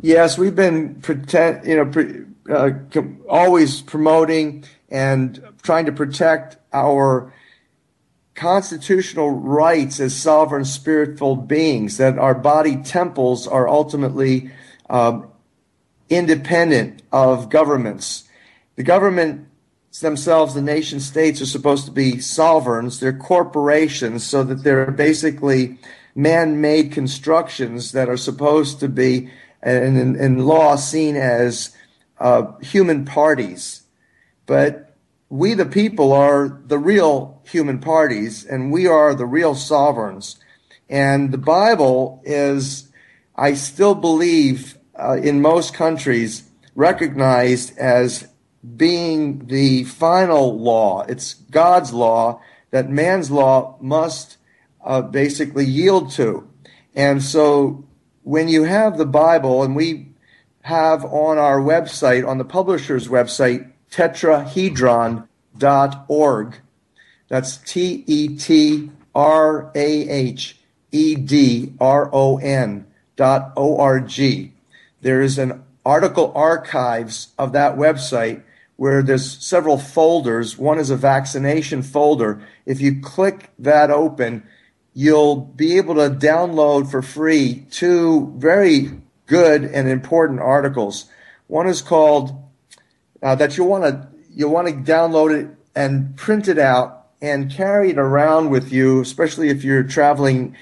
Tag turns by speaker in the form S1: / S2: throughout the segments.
S1: Yes, we've been always promoting and trying to protect our constitutional rights as sovereign spiritual beings, that our body temples are ultimately independent of governments. The governments themselves, the nation states, are supposed to be sovereigns. They're corporations, so that they're basically man-made constructions that are supposed to be, in law, seen as human parties. But we, the people, are the real human parties, and we are the real sovereigns. And the Bible is, I still believe, in most countries, recognized as being the final law. It's God's law that man's law must basically yield to. And so when you have the Bible, and we have on our website, on the publisher's website, tetrahedron.org. That's tetrahedron.org. There is an article archives of that website where there's several folders. One is a vaccination folder. If you click that open, you'll be able to download for free two very good and important articles. One is called that you'll want to download it and print it out and carry it around with you, especially if you're traveling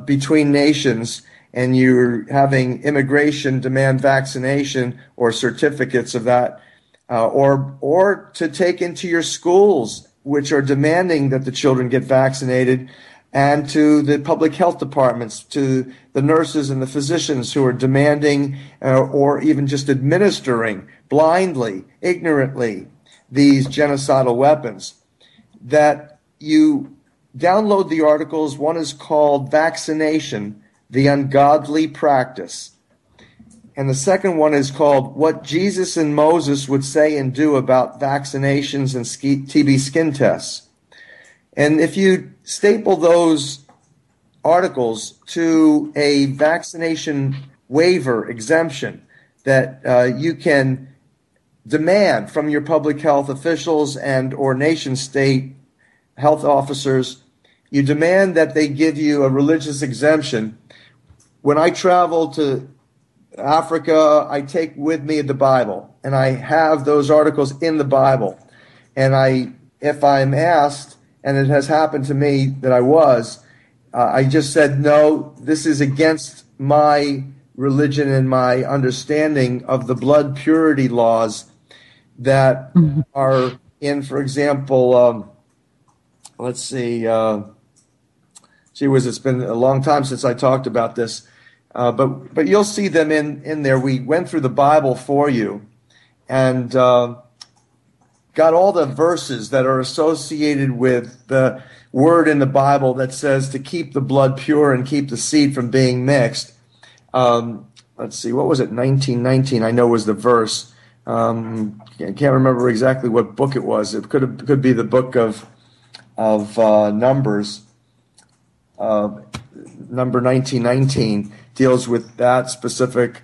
S1: between nations and you're having immigration demand vaccination or certificates of that, or to take into your schools, which are demanding that the children get vaccinated, and to the public health departments, to the nurses and the physicians who are demanding or even just administering blindly, ignorantly, these genocidal weapons. That you download the articles. One is called Vaccination, the Ungodly Practice. And the second one is called What Jesus and Moses Would Say and Do About Vaccinations and TB Skin Tests. And if you staple those articles to a vaccination waiver exemption that you can demand from your public health officials and or nation state health officers, you demand that they give you a religious exemption. When I travel to Africa, I take with me the Bible, and I have those articles in the Bible. And if I'm asked, and it has happened to me that I just said, no, this is against my religion and my understanding of the blood purity laws that are in, for example, let's see, it's been a long time since I talked about this, but you'll see them in there. We went through the Bible for you and got all the verses that are associated with the word in the Bible that says to keep the blood pure and keep the seed from being mixed. Let's see, what was it? 1919, I know was the verse. I can't remember exactly what book it was. It could be the book of Numbers. Number 1919 deals with that specific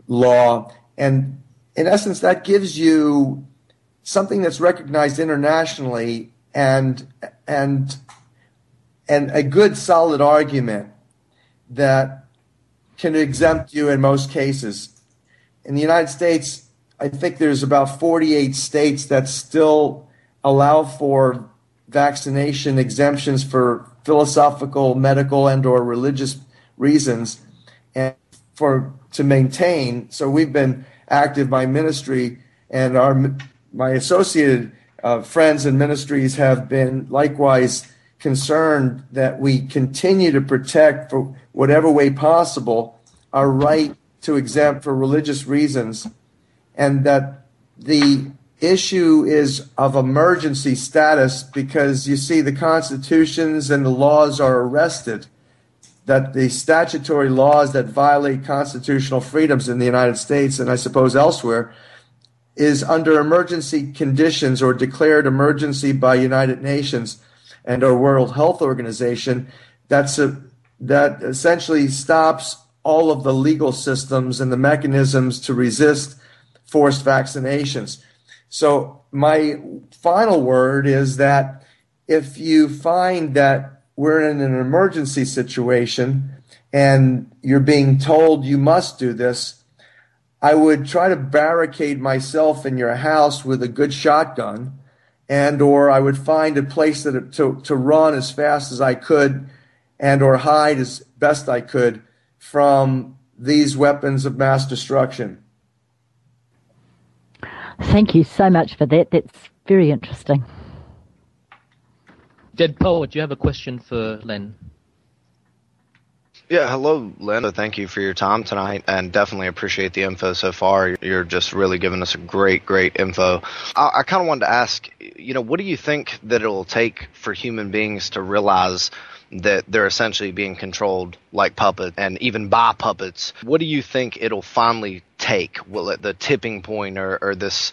S1: law, and in essence, that gives you something that's recognized internationally and a good solid argument that can exempt you in most cases. In the United States, I think there's about 48 states that still allow for vaccination exemptions for philosophical, medical, and or religious reasons, and to maintain. So we've been active, my ministry and my associated friends and ministries have been likewise concerned that we continue to protect, for whatever way possible, our right to exempt for religious reasons, and that the issue is of emergency status because, you see, the constitutions and the laws are arrested, that the statutory laws that violate constitutional freedoms in the United States and I suppose elsewhere is under emergency conditions or declared emergency by United Nations and our World Health Organization. That essentially stops all of the legal systems and the mechanisms to resist forced vaccinations. So my final word is that if you find that we're in an emergency situation and you're being told you must do this, I would try to barricade myself in your house with a good shotgun, and or I would find a place to run as fast as I could and or hide as best I could from these weapons of mass destruction.
S2: Thank you so much for that. That's very interesting.
S3: Dead Poet, you have a question for Len?
S4: Yeah, hello, Len. Thank you for your time tonight, and definitely appreciate the info so far. You're just really giving us a great info. I kind of wanted to ask, what do you think that it'll take for human beings to realize that they're essentially being controlled like puppets, and even by puppets? What do you think it'll finally take? Will it the tipping point or this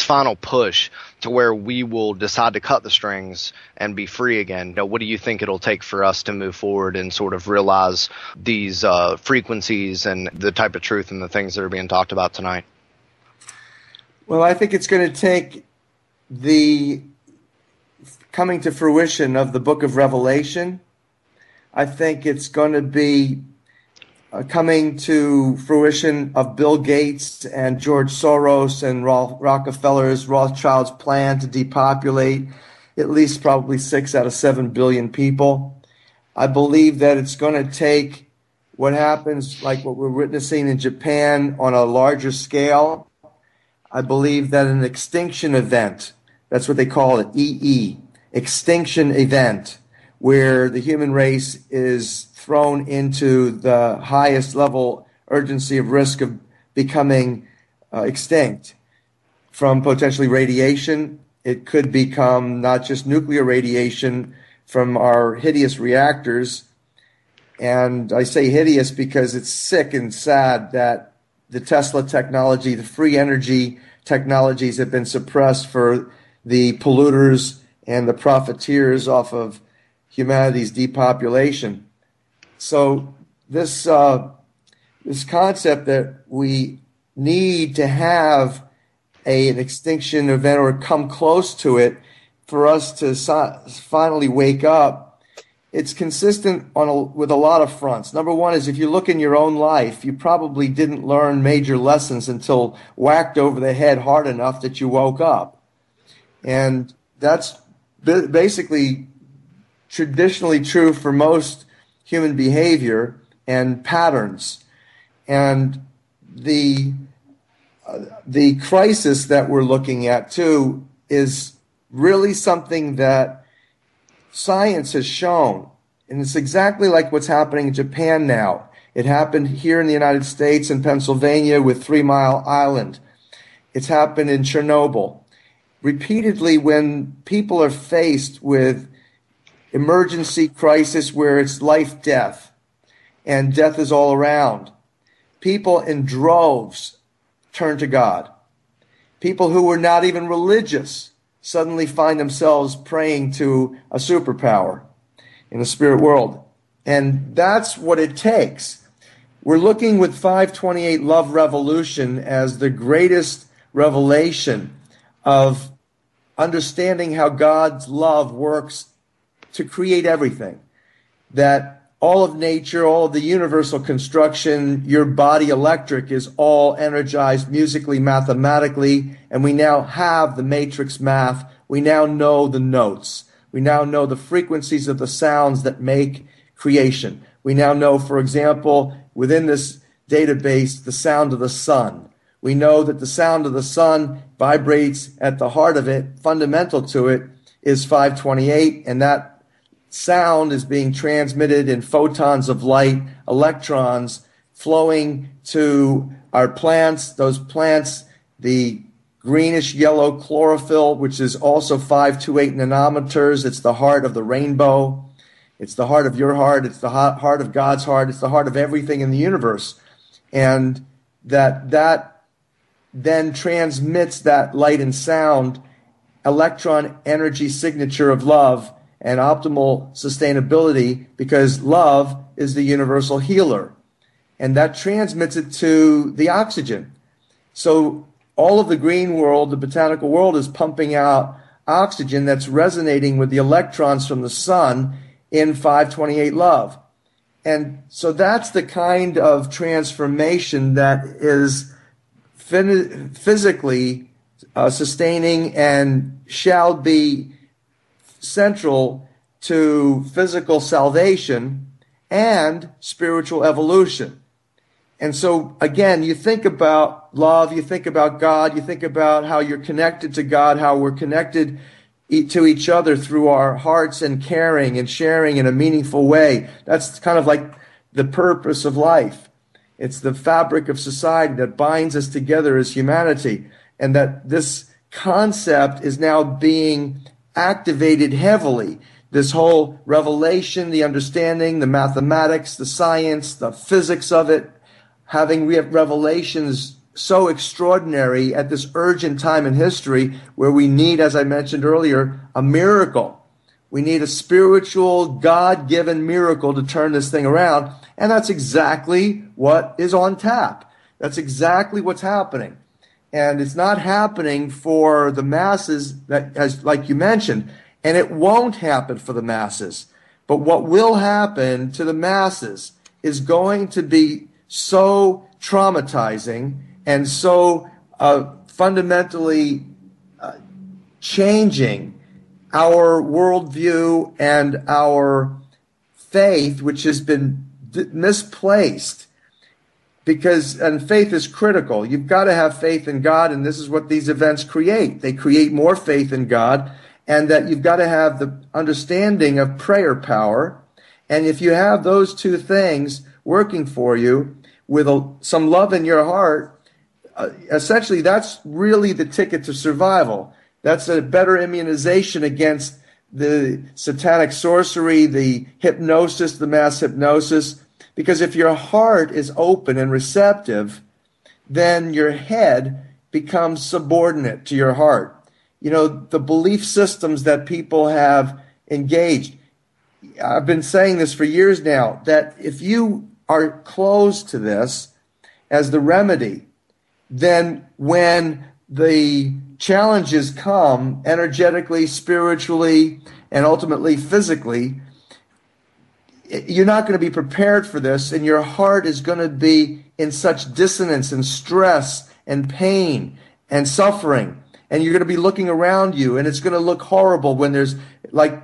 S4: final push to where we will decide to cut the strings and be free again? What do you think it'll take for us to move forward and sort of realize these frequencies and the type of truth and the things that are being talked about tonight?
S1: Well, I think it's going to take the coming to fruition of the book of Revelation. I think it's going to be coming to fruition of Bill Gates and George Soros and Rockefeller's Rothschild's plan to depopulate at least probably 6 out of 7 billion people. I believe that it's going to take what happens, like what we're witnessing in Japan, on a larger scale. I believe that an extinction event, that's what they call it, EE, extinction event, where the human race is thrown into the highest level urgency of risk of becoming extinct from potentially radiation. It could become not just nuclear radiation from our hideous reactors. And I say hideous because it's sick and sad that the Tesla technology, the free energy technologies have been suppressed for the polluters and the profiteers off of humanity's depopulation. So this concept that we need to have an extinction event or come close to it for us to finally wake up, it's consistent with a lot of fronts. Number one is, if you look in your own life, you probably didn't learn major lessons until whacked over the head hard enough that you woke up. And that's basically traditionally true for most human behavior and patterns. And the crisis that we're looking at, too, is really something that science has shown. And it's exactly like what's happening in Japan now. It happened here in the United States in Pennsylvania with 3 Mile Island. It's happened in Chernobyl. Repeatedly, when people are faced with emergency crisis where it's life, death, and death is all around, people in droves turn to God. People who were not even religious suddenly find themselves praying to a superpower in the spirit world. And that's what it takes. We're looking with 528 Love Revolution as the greatest revelation of understanding how God's love works to create everything. That all of nature, all of the universal construction, your body electric is all energized musically, mathematically, and we now have the matrix math. We now know the notes. We now know the frequencies of the sounds that make creation. We now know, for example, within this database, the sound of the sun. We know that the sound of the sun vibrates at the heart of it. Fundamental to it is 528, and that sound is being transmitted in photons of light, electrons flowing to our plants. Those plants, the greenish yellow chlorophyll, which is also 528 nanometers. It's the heart of the rainbow. It's the heart of your heart. It's the heart of God's heart. It's the heart of everything in the universe. And that then transmits that light and sound, electron energy signature of love, and optimal sustainability, because love is the universal healer. and that transmits it to the oxygen. So all of the green world, the botanical world, is pumping out oxygen that's resonating with the electrons from the sun in 528 love. And so that's the kind of transformation that is physically sustaining and shall be central to physical salvation and spiritual evolution. And so, again, you think about love, you think about God, you think about how you're connected to God, how we're connected to each other through our hearts and caring and sharing in a meaningful way. That's kind of like the purpose of life. It's the fabric of society that binds us together as humanity. And that this concept is now being activated heavily. This whole revelation, the understanding, the mathematics, the science, the physics of it, having revelations so extraordinary at this urgent time in history where we need, as I mentioned earlier, a miracle. We need a spiritual, God-given miracle to turn this thing around. And that's exactly what is on tap. That's exactly what's happening. And it's not happening for the masses, like you mentioned, and it won't happen for the masses. But what will happen to the masses is going to be so traumatizing and so fundamentally changing our worldview and our faith, which has been misplaced. And faith is critical. You've got to have faith in God, and this is what these events create. They create more faith in God, and that you've got to have the understanding of prayer power. And if you have those two things working for you with some love in your heart, essentially that's really the ticket to survival. That's a better immunization against the satanic sorcery, the hypnosis, the mass hypnosis. Because if your heart is open and receptive, then your head becomes subordinate to your heart. You know, the belief systems that people have engaged. I've been saying this for years now, that if you are closed to this as the remedy, then when the challenges come energetically, spiritually, and ultimately physically, you're not going to be prepared for this, and your heart is going to be in such dissonance and stress and pain and suffering, and you're going to be looking around you, and it's going to look horrible when there's, like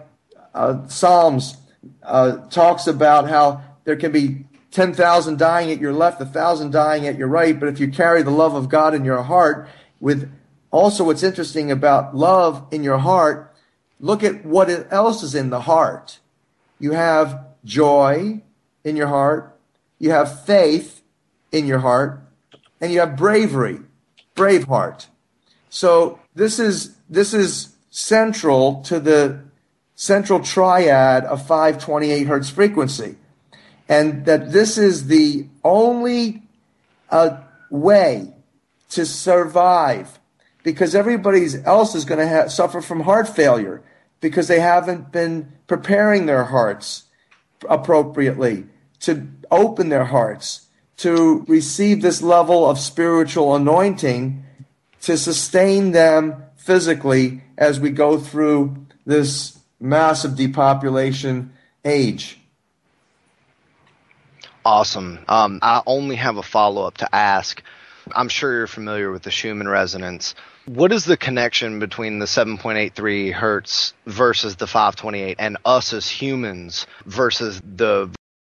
S1: Psalms talks about how there can be 10,000 dying at your left, 1,000 dying at your right, but if you carry the love of God in your heart, with also what's interesting about love in your heart, look at what else is in the heart. You have joy in your heart, you have faith in your heart, and you have bravery, brave heart. So this is central to the central triad of 528 hertz frequency, and that this is the only way to survive, because everybody else is going to suffer from heart failure because they haven't been preparing their hearts appropriately to open their hearts to receive this level of spiritual anointing to sustain them physically as we go through this massive depopulation age. Awesome.
S4: I only have a follow-up to ask. I'm sure you're familiar with the Schumann resonance. What is the connection between the 7.83 hertz versus the 528 and us as humans versus the